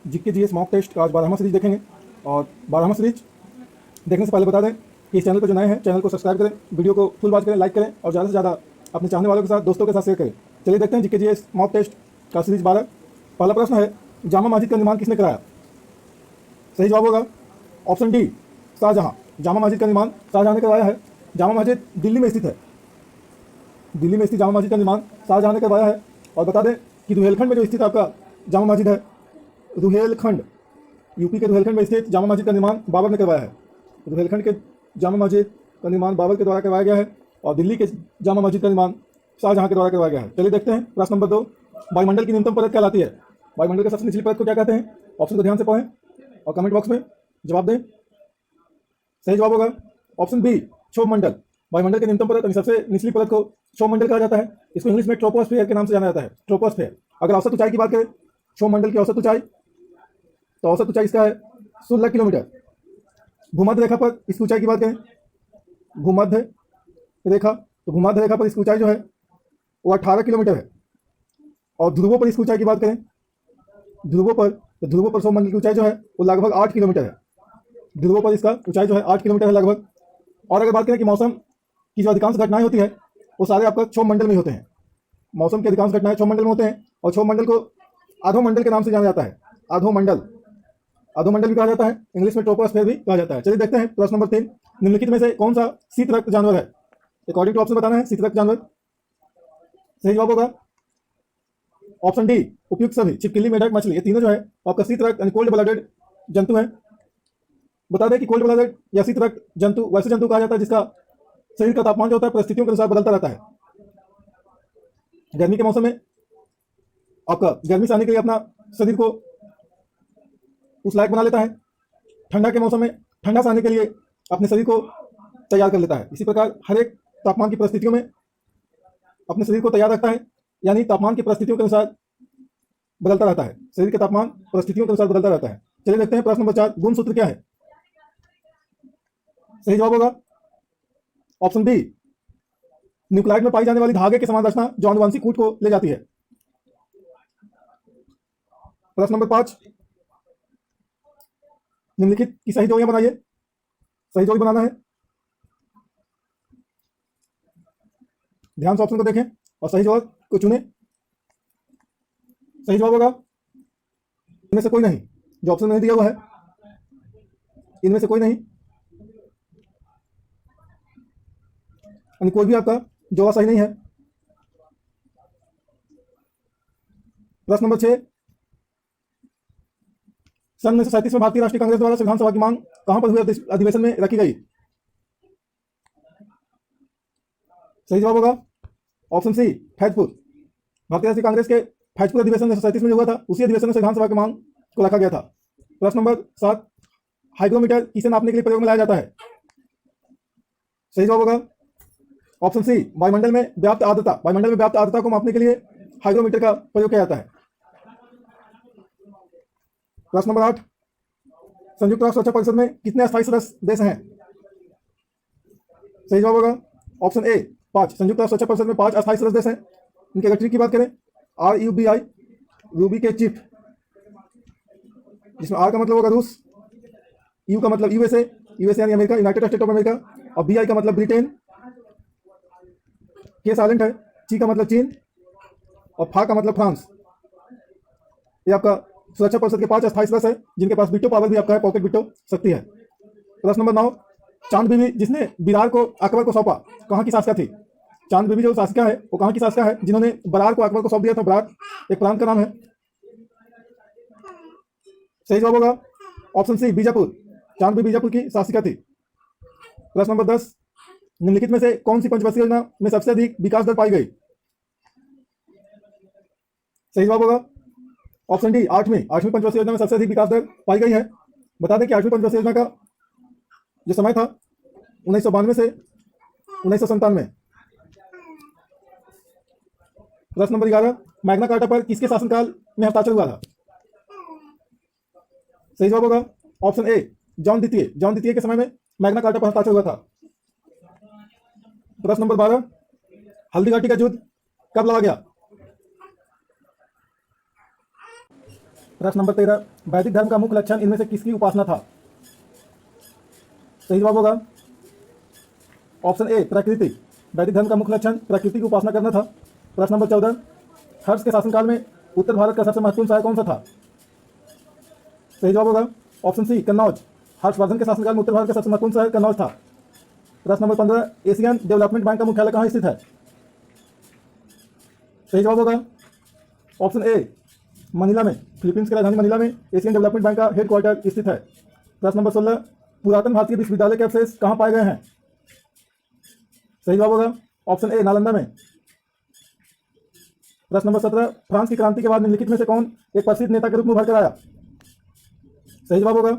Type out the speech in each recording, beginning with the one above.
GK GS mock test का आज 12वां series देखेंगे। और 12वां सीरीज देखने से पहले बता दें कि इस चैनल पर जो नए हैं चैनल को सब्सक्राइब करें, वीडियो को फुल वॉच करें, लाइक करें और ज़्यादा से ज़्यादा अपने चाहने वालों के साथ, दोस्तों के साथ शेयर करें। चलिए देखते हैं जीके जीएस मॉक टेस्ट का सीरीज 12। पहला प्रश्न है, जामा मस्जिद का निर्माण किसने कराया? सही जवाब होगा ऑप्शन डी, शाहजहां। जामा मस्जिद का निर्माण शाहजहां ने करवाया है। जामा मस्जिद दिल्ली में स्थित है। दिल्ली में स्थित जामा मस्जिद का निर्माण शाहजहां ने करवाया है। और बता दें कि रुहेलखंड में जो स्थित आपका जामा मस्जिद है, रुहेलखंड, यूपी के रुहेलखंड में स्थित जामा मस्जिद का निर्माण बाबर ने करवाया है। रुहेलखंड के जामा मस्जिद का निर्माण बाबर के द्वारा करवाया गया है और दिल्ली के जामा मस्जिद का निर्माण शाहजहां के द्वारा करवाया गया है। चलिए देखते हैं प्रश्न नंबर 2, वायुमंडल की न्यूनतम परत कहलाती है? वायुमंडल के सबसे निचली परत को क्या कहते हैं? ऑप्शन को ध्यान से पढ़ें और कमेंट बॉक्स में जवाब दें। सही जवाब होगा ऑप्शन बी, क्षोभमंडल। वायुमंडल की न्यूनतम परत यानी सबसे निचली परत को क्षोभमंडल कहा जाता है। इसको इंग्लिश में ट्रोपोस्फेयर के नाम से जाना जाता है, ट्रोपोस्फेयर। अगर औसत ऊंचाई की बात करें क्षोभमंडल की औसत ऊंचाई, तो औसत ऊंचाई इसका है 16 किलोमीटर। भूमध्य रेखा पर इसकी ऊंचाई की बात करें, भूमध्य रेखा, तो भूमध्य रेखा पर इसकी ऊंचाई जो है वो 18 किलोमीटर है। और ध्रुवों पर इसकी ऊंचाई की बात करें, ध्रुवों पर, तो ध्रुवों पर क्षोभमंडल की ऊंचाई जो है वो लगभग 8 किलोमीटर है। ध्रुवों पर इसका ऊंचाई जो है 8 किलोमीटर है लगभग। और अगर बात करें कि मौसम की जो अधिकांश घटनाएं होती है वो सारे आपका क्षोभमंडल में होते हैं। मौसम की अधिकांश घटनाएं क्षोभमंडल में होते हैं और क्षोभमंडल को अधोमंडल के नाम से जाना जाता है। अधोमंडल, अधोमंडल भी कहा जाता है, इंग्लिश में ट्रोपोस्फेयर भी कहा जाता है। चलिए देखते हैं प्रश्न नंबर 3, निम्नलिखित में से कौन सा शीत रक्त जानवर है? अकॉर्डिंग टू ऑप्शन बताना है शीत रक्त जानवर। सही जवाब होगा ऑप्शन डी, उपयुक्त सभी। छिपकली, मेढक, मछली, ये तीनों जो है आपका शीत रक्त यानी कोल्ड ब्लडेड जंतु है। बता दें कि कोल्ड ब्लडेड या शीत रक्त जंतु वैसे जंतु कहा जाता है जिसका शरीर का तापमान जो होता है परिस्थितियों के अनुसार बदलता रहता है। गर्मी के मौसम में आपका गर्मी से आने के लिए अपना शरीर को उस लायक बना लेता है। ठंडा के मौसम में ठंडा से आने के लिए अपने शरीर को तैयार कर लेता है। इसी प्रकार हर एक तापमान की परिस्थितियों में अपने शरीर को तैयार रखता है, यानी तापमान की परिस्थितियों के अनुसार बदलता रहता है। शरीर के तापमान परिस्थितियों के अनुसार बदलता रहता है। चलिए देखते हैं प्रश्न नंबर 4, गुणसूत्र क्या है? सही जवाब होगा ऑप्शन बी, न्यूक्लाइड में पाई जाने वाली धागे की समान रचना जो आनुवंशिक कूट को ले जाती है। प्रश्न नंबर 5, निम्नलिखित की सही जोड़ियां बनाइए। सही जोड़ी बनाना है, ध्यान से ऑप्शन को देखें और सही जवाब को चुनें। सही जवाब होगा इनमें से कोई नहीं, जो ऑप्शन नहीं दिया हुआ है इनमें से कोई नहीं, यानी कोई भी आपका जवाब सही नहीं है। प्रश्न नंबर 6, सन 1937 में भारतीय राष्ट्रीय कांग्रेस द्वारा संविधान सभा की मांग कहां पर हुए अधिवेशन में रखी गई? सही जवाब होगा ऑप्शन सी, फैजपुर। भारतीय राष्ट्रीय कांग्रेस के फैजपुर अधिवेशन 1937 में जो हुआ था उसी अधिवेशन में संविधान सभा की मांग को रखा गया था। प्रश्न नंबर 7, हाइग्रोमीटर किसे नापने के लिए प्रयोग में लाया जाता है? सही जवाब होगा ऑप्शन सी, वायुमंडल में व्याप्त आर्द्रता। वायुमंडल में व्याप्त आर्द्रता को मापने के लिए हाइग्रोमीटर का प्रयोग किया जाता है। प्रश्न नंबर 8, संयुक्त राष्ट्र सुरक्षा परिषद में कितने अस्थायी सदस्य देश हैं? सही जवाब होगा ऑप्शन ए, 5। संयुक्त राष्ट्र सुरक्षा परिषद में 5 अस्थायी सदस्य देश हैं। इनके गठन की बात करें, RUBI, रूबी के चीफ, जिसमें आर का मतलब होगा रूस, यू का मतलब यूएसए, यूएसए यानी America, United state of America, और BI का मतलब ब्रिटेन, के साइलेंट है, ची का मतलब चीन और फा का मतलब फ्रांस। ये आपका सुरक्षा परिषद के 5 अस्थायी सदस्य हैं जिनके पास वीटो पावर भी आपका है, पॉकेट वीटो शक्ति है। प्रश्न नंबर 9, चांद बीबी जिसने बिरार को अकबर को सौंपा कहाँ की शासिका थी? चांद बीबी जो शासिका है वो कहाँ की शासिका है जिन्होंने बरार को अकबर को सौंप दिया था? बरार एक प्रांत का नाम है। सही जवाब होगा ऑप्शन सी, बीजापुर। चांद बीबी बीजापुर की शासिका थी। प्रश्न नंबर 10, निम्नलिखित में से कौन सी पंचवर्षीय योजना में सबसे अधिक विकास दर पाई गई? सही जवाब होगा ऑप्शन डी, आठवीं पंचवर्षीय योजना में सबसे अधिक विकास दर पाई गई है। बता दें कि 8वीं पंचवर्षीय योजना का जो समय था 1992 से 1997। प्रश्न नंबर 11, मैग्ना कार्टा पर किसके शासनकाल में हस्ताक्षर हुआ था? सही जवाब होगा ऑप्शन ए, जॉन द्वितीय के समय में मैग्ना कार्टा पर हस्ताक्षर हुआ था। प्रश्न नंबर 12, हल्दी घाटी का युद्ध कब लड़ा गया? प्रश्न नंबर 13, वैदिक धर्म का मुख्य लक्षण इनमें से किसकी उपासना था? सही जवाब होगा ऑप्शन ए प्रकृति। वैदिक धर्म का मुख्य लक्षण प्रकृति की उपासना करना था। प्रश्न नंबर 14, हर्ष के शासनकाल में उत्तर भारत का सबसे महत्वपूर्ण शहर कौन सा था? सही जवाब होगा ऑप्शन सी कन्नौज। हर्षवर्धन के शासनकाल में उत्तर भारत का सबसे महत्वपूर्ण शहर कन्नौज था। प्रश्न नंबर 15, एशियन डेवलपमेंट बैंक का मुख्यालय कहाँ स्थित है? सही जवाब होगा ऑप्शन ए मनीला में। फिलीपींस की राजधानी मनीला में एशियन डेवलपमेंट बैंक का हेडक्वार्टर स्थित है। प्रश्न नंबर 16, पुरातन भारतीय विश्वविद्यालय के अवशेष कहाँ पाए गए हैं? सही जवाब होगा ऑप्शन ए नालंदा में। प्रश्न नंबर 17, फ्रांस की क्रांति के बाद निम्नलिखित में से कौन एक प्रसिद्ध नेता के रूप में उभर कर आया? सही जवाब होगा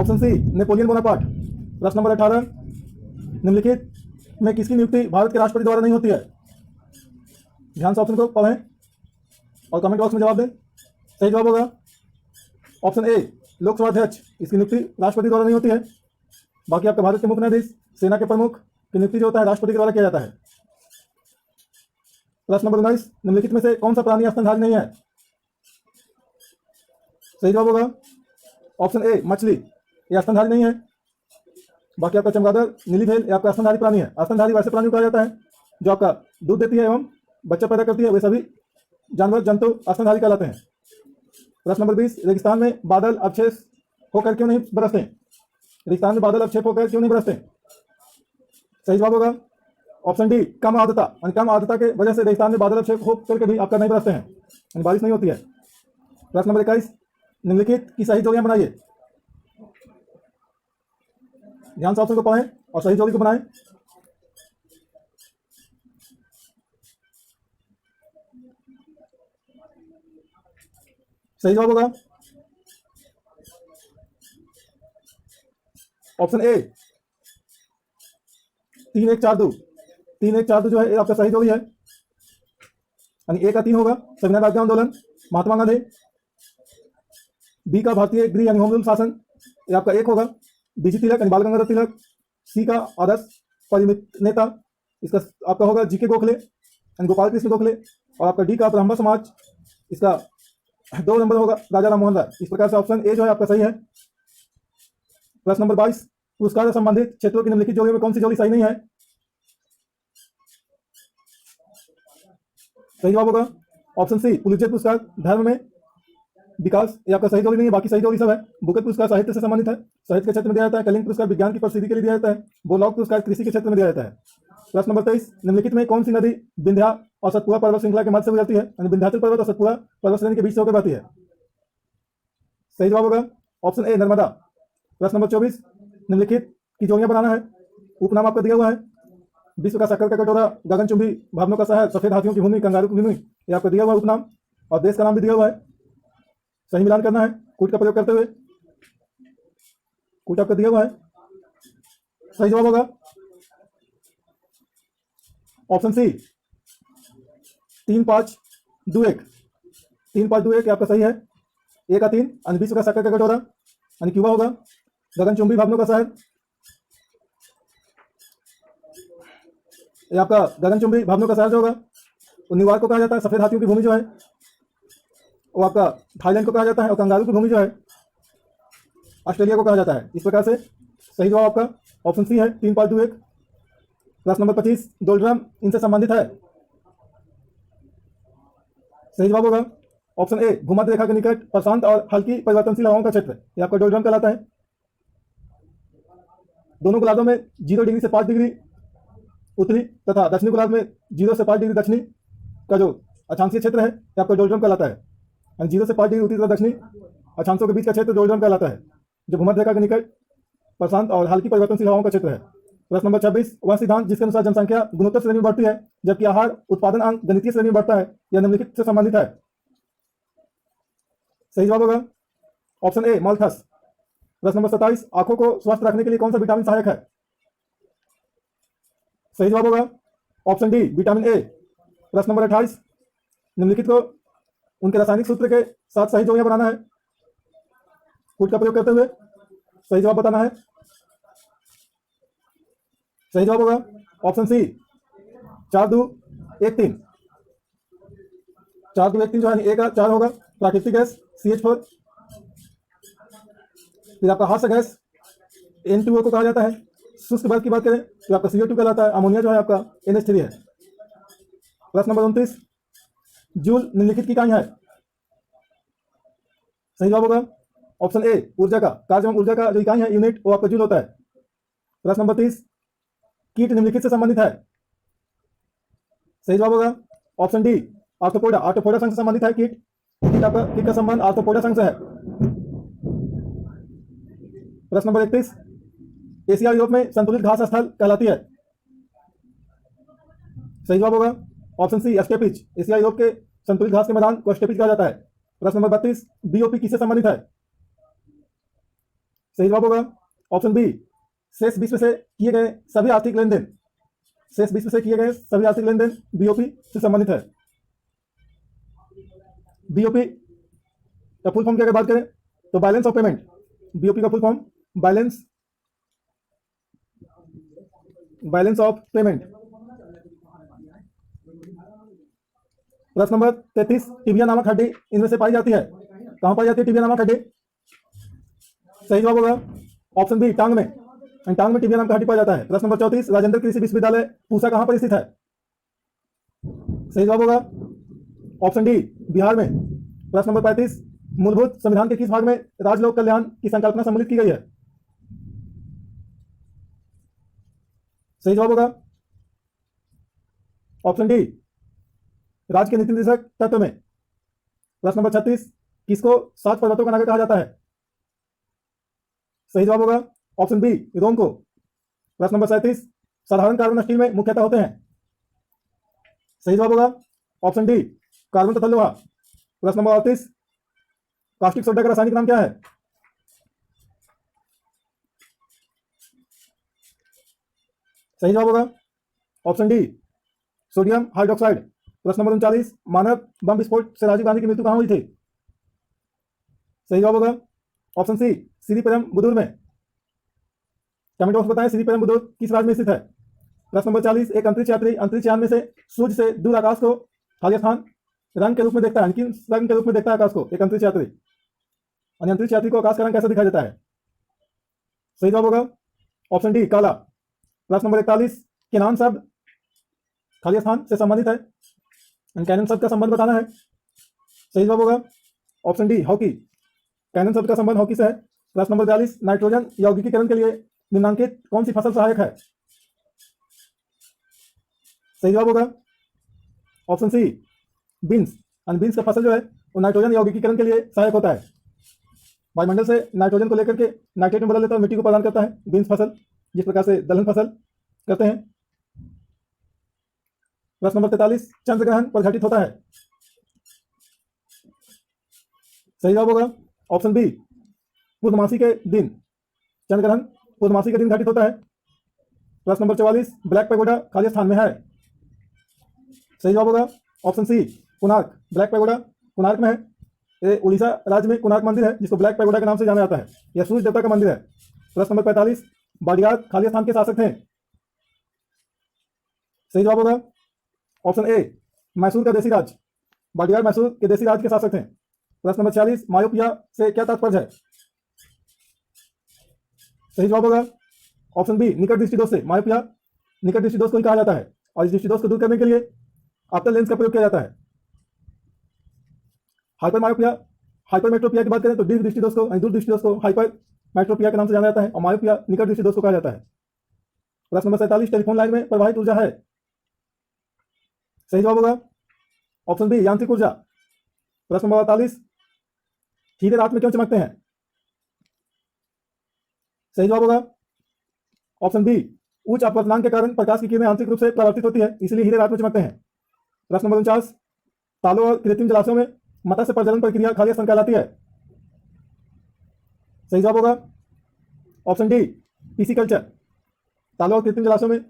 ऑप्शन सी नेपोलियन बोनापार्ट। प्रश्न नंबर 18, निम्नलिखित में किसकी नियुक्ति भारत के राष्ट्रपति द्वारा नहीं होती है? ध्यान से ऑप्शन को पढ़ें और कमेंट बॉक्स में जवाब दें। सही जवाब होगा ऑप्शन ए लोकसभा अध्यक्ष, इसकी नियुक्ति राष्ट्रपति द्वारा नहीं होती है। बाकी आपका भारत के मुख्य न्यायाधीश, सेना के प्रमुख की नियुक्ति जो होता है राष्ट्रपति के द्वारा किया जाता है। प्रश्न नंबर 19, निम्नलिखित में से कौन सा प्राणी स्तनधारी नहीं है? सही जवाब होगा ऑप्शन ए मछली, ये स्तनधारी नहीं है। बाकी आपका चमगादड़, नीली भेल, ये आपका स्तनधारी प्राणी है। स्तनधारी वैसे प्राणी को कहा जाता है जो आपका दूध देती है एवं बच्चा पैदा करती है, वे सभी जानवर जंतु स्तनधारी कहलाते हैं। प्रश्न नंबर 20, रेगिस्तान में बादल अवशेष होकर क्यों नहीं बरसते? रेगिस्तान में बादल अवशेष होकर क्यों नहीं बरसते? सही जवाब होगा ऑप्शन डी कम आर्द्रता। यानी कम आर्द्रता के वजह से रेगिस्तान में बादल अवशेष होकर के भी आपका नहीं बरसते हैं, यानी बारिश नहीं होती है। प्रश्न नंबर 21, निम्नलिखित की सही जोड़ियां बनाइए। ध्यान से ऑप्शन को पढ़ें और सही जोड़ी को बनाएं। सही जवाब होगा ऑप्शन ए 3 1 4 2। 3 1 4 2 जो है ये आपका सही जोड़ी है, यानी ए का 3 होगा संविधान राज्य आंदोलन, महात्मा गांधी। बी का भारतीय गृह यानी होम रूल शासन, ये आपका 1 होगा बीजी तिलक यानी बाल गंगाधर तिलक। सी का आदर्श परिमित नेता, इसका आपका होगा जीके गोखले यानी गोपाल कृष्ण गोखले। और आपका डी का ब्राह्मण समाज, इसका 2 नंबर होगा राजा राम मोहन राय। इस प्रकार से ऑप्शन ए जो है आपका सही है। प्रश्न नंबर 22, पुरस्कार से संबंधित क्षेत्रों की निम्नलिखित जोड़ियों में कौन सी जोड़ी सही नहीं है? सही जवाब होगा ऑप्शन सी पुलित्जर पुरस्कार धर्म में विकास, ये आपका सही जोड़ी नहीं है। बाकी सही जोड़ी सब है। बुकर पुरस्कार साहित्य से संबंधित है, साहित्य के क्षेत्र में दिया जाता है। कलिंग पुरस्कार विज्ञान की प्रसिद्धि के लिए दिया जाता है। बोरलॉग पुरस्कार कृषि के क्षेत्र में दिया जाता है। प्रश्न नंबर 23, निम्नलिखित में कौन सी नदी विंध्या और सतपुड़ा पर्वत श्रृंखला के मध्य से गुजरती है? यानी विंध्याचल पर्वत और सतपुड़ा पर्वत श्रेणी के बीच से होकर बहती है। सही जवाब होगा ऑप्शन ए नर्मदा। प्रश्न नंबर 24, निम्नलिखित की जोड़ियां बनाना है। उपनाम आपका दिया हुआ है। विश्व का शक्कर का कटोरा, गगनचुंबी, भावनों का शहर, सफेद हाथियों की भूमि, कंगारू की भूमि, ये आपका दिया हुआ है उपनाम। और देश का नाम भी दिया हुआ है। सही मिलान करना है कूट का प्रयोग करते हुए। कूट आपका दिया हुआ है। सही जवाब होगा ऑप्शन सी 3 5 2 1। 3 5 2 1 आपका सही है। ए का 3 यानी विश्व का शक्कर का कटोरा यानी क्यूबा होगा। गगनचुंबी भावनों का शहर, ये आपका गगनचुंबी भावनों का शहर जो होगा वो न्यूयॉर्क को कहा जाता है। सफेद हाथियों की भूमि जो है वो आपका थाईलैंड को कहा जाता है। और कंगारू की भूमि जो है ऑस्ट्रेलिया को कहा जाता है। इस प्रकार से सही जवाब आपका ऑप्शन सी है 3 5 2 1। प्रश्न नंबर 25, डोलड्रम इनसे संबंधित है। सही जवाब होगा ऑप्शन ए भूमध्य रेखा के निकट प्रशांत और हल्की परिवर्तनशील हवाओं का क्षेत्र, ये आपका डोलड्रम कहलाता है। दोनों गोलार्धों में 0 डिग्री से 5 डिग्री उत्तरी तथा दक्षिणी गोलार्ध में 0 से 5 डिग्री दक्षिणी का जो अक्षांशीय क्षेत्र है ये आपका डोलड्रम कहलाता है। यानी 0 से 5 डिग्री उत्तरी तथा दक्षिणी अक्षांशों के बीच का क्षेत्र डोलड्रम कहलाता है, जो भूमध्य रेखा के निकट प्रशांत और हल्की परिवर्तनशील हवाओं का क्षेत्र है। प्रश्न नंबर 26, वह सिद्धांत जिसके अनुसार जनसंख्या गुणोत्तर श्रेणी में बढ़ती है जबकि आहार उत्पादन अंग गणितीय श्रेणी में बढ़ता है, यह निम्नलिखित से संबंधित है। सही जवाब होगा ऑप्शन ए माल्थस। प्रश्न नंबर 27, आंखों को स्वस्थ रखने के लिए कौन सा विटामिन सहायक है? सही जवाब होगा ऑप्शन डी विटामिन ए। प्रश्न नंबर 28, निम्नलिखित को उनके रासायनिक सूत्र के साथ सही जोड़ियां बनाना है कूट का प्रयोग करते हुए। सही जवाब बताना है। सही जवाब होगा ऑप्शन सी 4 2 1 3। 4 2 1 3 जो है ए का 4 होगा प्राकृतिक गैस CH4, फिर आपका हास्य गैस N2O को कहा जाता है। शुष्क बर्फ की बात करें तो आपका CO2 कहलाता है। अमोनिया जो है आपका NH3 है। प्रश्न नंबर 29, जूल निम्नलिखित की इकाई है। सही जवाब होगा ऑप्शन ए, ऊर्जा का कार्य एवं ऊर्जा का जो इकाई है यूनिट वो आपका जूल होता है। प्रश्न नंबर 30, कीट निम्नलिखित से संबंधित है। सही जवाब होगा ऑप्शन डी, आर्थ्रोपोडा। आर्थ्रोपोडा संघ से संबंधित है कीट। कीट का संबंध आर्थ्रोपोडा संघ से है। प्रश्न नंबर 31, एशिया यूरोप में संतुलित घास स्थल कहलाती है। सही जवाब होगा option C, steppes. Asia Europe के संतुलित घास के मैदान को स्टेपिज कहा जाता है। प्रश्न नंबर 32, बीओपी किससे संबंधित है। सही जवाब होगा ऑप्शन बी, शेष विश्व से किए गए सभी आर्थिक लेन देन। शेष विश्व से किए गए सभी आर्थिक लेन देन बीओपी से संबंधित है। बीओपी का फुल फॉर्म की अगर बात करें तो बैलेंस ऑफ पेमेंट। बीओपी का full form balance of payment. प्रश्न नंबर 33, टिबिया नामक हड्डी इनमें से पाई जाती है। कहां पाई जाती है टिबिया नामक हड्डी। सही जवाब होगा ऑप्शन बी, टांग में। टांग में टिबिया नाम का हड्डी पाया जाता है। प्रश्न नंबर 34, राजेंद्र कृषि विश्वविद्यालय पूसा कहां पर स्थित है। सही जवाब होगा ऑप्शन डी, बिहार में। प्रश्न नंबर 35, मूलभूत संविधान के किस भाग में राजलोक कल्याण की संकल्पना सम्मिलित की गई है। सही जवाब होगा ऑप्शन डी, राज्य के नीति निर्देशक तत्व में। प्रश्न नंबर 36, किसको 7 पर्वतों का नगर कहा जाता है। सही जवाब होगा ऑप्शन बी, रोम को। प्रश्न नंबर 37, साधारण कार्बन स्टील में मुख्यतः होते हैं। सही जवाब होगा ऑप्शन डी, कार्बन तथा लोहा। प्रश्न नंबर 38, कास्टिक सोडा का रासायनिक नाम क्या है। सही जवाब होगा ऑप्शन डी, सोडियम हाइड्रोक्साइड। प्रश्न नंबर 39, मानव बम विस्फोट से राजीव गांधी की मृत्यु कहां हुई थी। सही जवाब होगा ऑप्शन सी, श्रीपेरुम्बदूर में। कमेंट बॉक्स बताएं श्रीपेरुम्बदूर किस राज्य में स्थित है। प्रश्न नंबर 40, एक अंतरिक्ष यात्री अंतरिक्ष यान में से सूर्य से दूर आकाश को खाली स्थान रंग के रूप में देखता है। किस रंग के रूप में देखता है आकाश को एक अंतरिक्ष यात्री। अंतरिक्ष यात्री को आकाश का रंग कैसा दिखाई देता है। सही जवाब होगा ऑप्शन डी, काला। प्रश्न नंबर 41, केनान शब्द खाली स्थान से संबंधित है। कैनन शब्द का संबंध बताना है। सही जवाब होगा ऑप्शन डी, हॉकी। कैनन शब्द का संबंध हॉकी से है। प्रश्न नंबर 42, नाइट्रोजन यौगिकीकरण के लिए निम्नांकित कौन सी फसल सहायक है। सही जवाब होगा ऑप्शन सी, बीन्स। बीन्स का फसल जो है वो नाइट्रोजन यौगिकीकरण के लिए सहायक होता है। वायुमंडल से नाइट्रोजन को लेकर के नाइट्रेट में बदल देता है, मिट्टी को प्रदान करता है बीन्स फसल, जिस प्रकार से दलहन फसल करते हैं। प्रश्न नंबर 43, चंद्र ग्रहण पर घटित होता है। सही जवाब होगा ऑप्शन बी, पूर्णमासी के दिन। चंद्र ग्रहण पूर्णमासी के दिन घटित होता है। प्रश्न नंबर 44, ब्लैक पैगोडा खाली स्थान में है। सही जवाब होगा option C, Konark. Black pagoda Konark में है। ये उड़ीसा राज्य में कोणार्क मंदिर है जिसको ब्लैक पैगोडा के नाम से जाना जाता है। यह सूर्य देवता का मंदिर है। प्रश्न नंबर 45, बाडियार खाली स्थान के शासक थे। सही जवाब होगा ऑप्शन ए, मैसूर का देसी राज। बाडियार मैसूर के देसी राज के शासक थे। प्रश्न नंबर 46, मायोपिया से क्या तात्पर्य है। सही जवाब होगा ऑप्शन बी, निकट दृष्टि दोष से। मायोपिया निकट दृष्टि दोष को ही कहा जाता है और इस दृष्टि दोष को दूर करने के लिए ऑप्टल लेंस का प्रयोग किया जाता है। हाइपर मायोपिया, हाइपर मेट्रोपिया की बात करें तो दीर्घ दृष्टि दोष को, दूर दृष्टि दोष को हाइपर मेट्रोपिया के नाम से जाना जाता है और मायोपिया निकट दृष्टि दोष को कहा जाता है। प्रश्न नंबर 47, टेलीफोन लाइन में प्रवाहित ऊर्जा है। सही जवाब होगा ऑप्शन बी, यांत्रिक ऊर्जा। प्रश्न नंबर 48, हीरे रात में क्यों चमकते हैं। सही जवाब होगा ऑप्शन बी, उच्च अपवर्तनांक के कारण प्रकाश की किरणें आंतरिक रूप से परावर्तित होती है, इसलिए हीरे रात में चमकते हैं। प्रश्न नंबर 49, तालों और कृत्रिम जलाशयों में मत्स्य प्रजनन प्रक्रिया खाली स्थान कहलाती है। सही जवाब होगा ऑप्शन डी, पीसीकल्चर। तालों और कृत्रिम जलाशयों में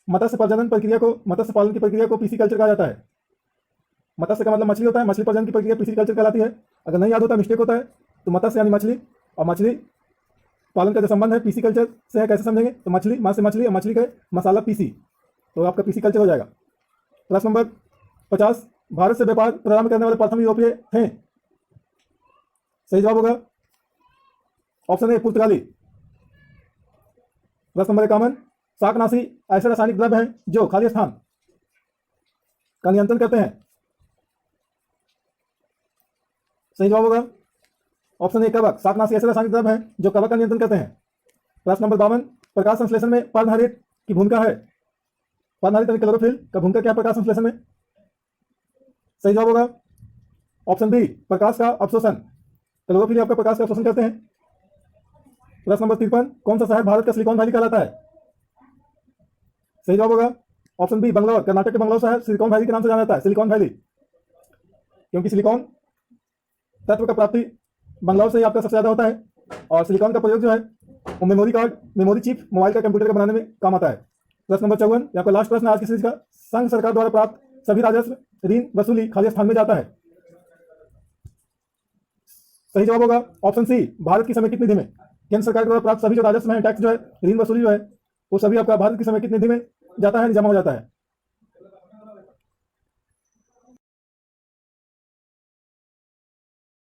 मत्स्य प्रजनन प्रक्रिया को, मत्स्य पालन की प्रक्रिया को पीसीकल्चर कहा जाता है। मत्स्य का मतलब मछली होता है, मछली प्रजनन की प्रक्रिया पीसीकल्चर कहलाती है। अगर नहीं याद होता, मिस्टेक होता है तो मत्स्य यानी मछली और मछली पालन का जो संबंध है पीसीकल्चर से है, कैसे समझेंगे तो मछली, मां से मछली और मछली का मसाला पीसी, तो आपका पीसीकल्चर हो जाएगा। प्रश्न नंबर 50, भारत से व्यापार प्रारंभ करने वाले प्रथम यूरोपीय थे। सही जवाब होगा ऑप्शन ए पुर्तगाली। प्रश्न नंबर 51, शाकनाशी ऐसे रासायनिक द्रव्य हैं जो खाली स्थान का नियंत्रण करते हैं। सही जवाब होगा ऑप्शन ए कवक। शाकनाशी ऐसे रासायनिक द्रव्य हैं जो कवक का नियंत्रण करते हैं। प्रश्न नंबर 52, प्रकाश संश्लेषण में पर्णहरित की भूमिका है। पर्णहरित यानी क्लोरोफिल का भूमिका क्या है प्रकाश संश्लेषण में? सही जवाब होगा ऑप्शन बी प्रकाश का अवशोषण। क्लोरोफिल आपका प्रकाश का अवशोषण करते हैं। प्रश्न नंबर 53, कौन सा शहर भारत का सिलिकॉन वैली कहलाता है? सही जवाब होगा ऑप्शन बी बंगलौर। कर्नाटक के बंगलौर शहर सिलिकॉन वैली के नाम से जाना जाता है, सिलिकॉन वैली, क्योंकि सिलिकॉन तत्व का प्राप्ति बंगलौर से ही आपका सबसे ज्यादा होता है। और सिलिकॉन का प्रयोग जो है वो memory card, memory chip, mobile का, कंप्यूटर का बनाने में काम आता है। प्रश्न नंबर 54, आपका लास्ट प्रश्न आज की सीरीज का, संघ सरकार द्वारा प्राप्त सभी राजस्व ऋण वसूली खाली स्थान में जाता है। सही जवाब होगा ऑप्शन सी भारत की समेकित निधि में। केंद्र सरकार द्वारा प्राप्त सभी जो राजस्व है, टैक्स जो है, ऋण वसूली जो है, वो सभी आपका भारत की समेकित निधि में जाता है, जमा हो जाता है।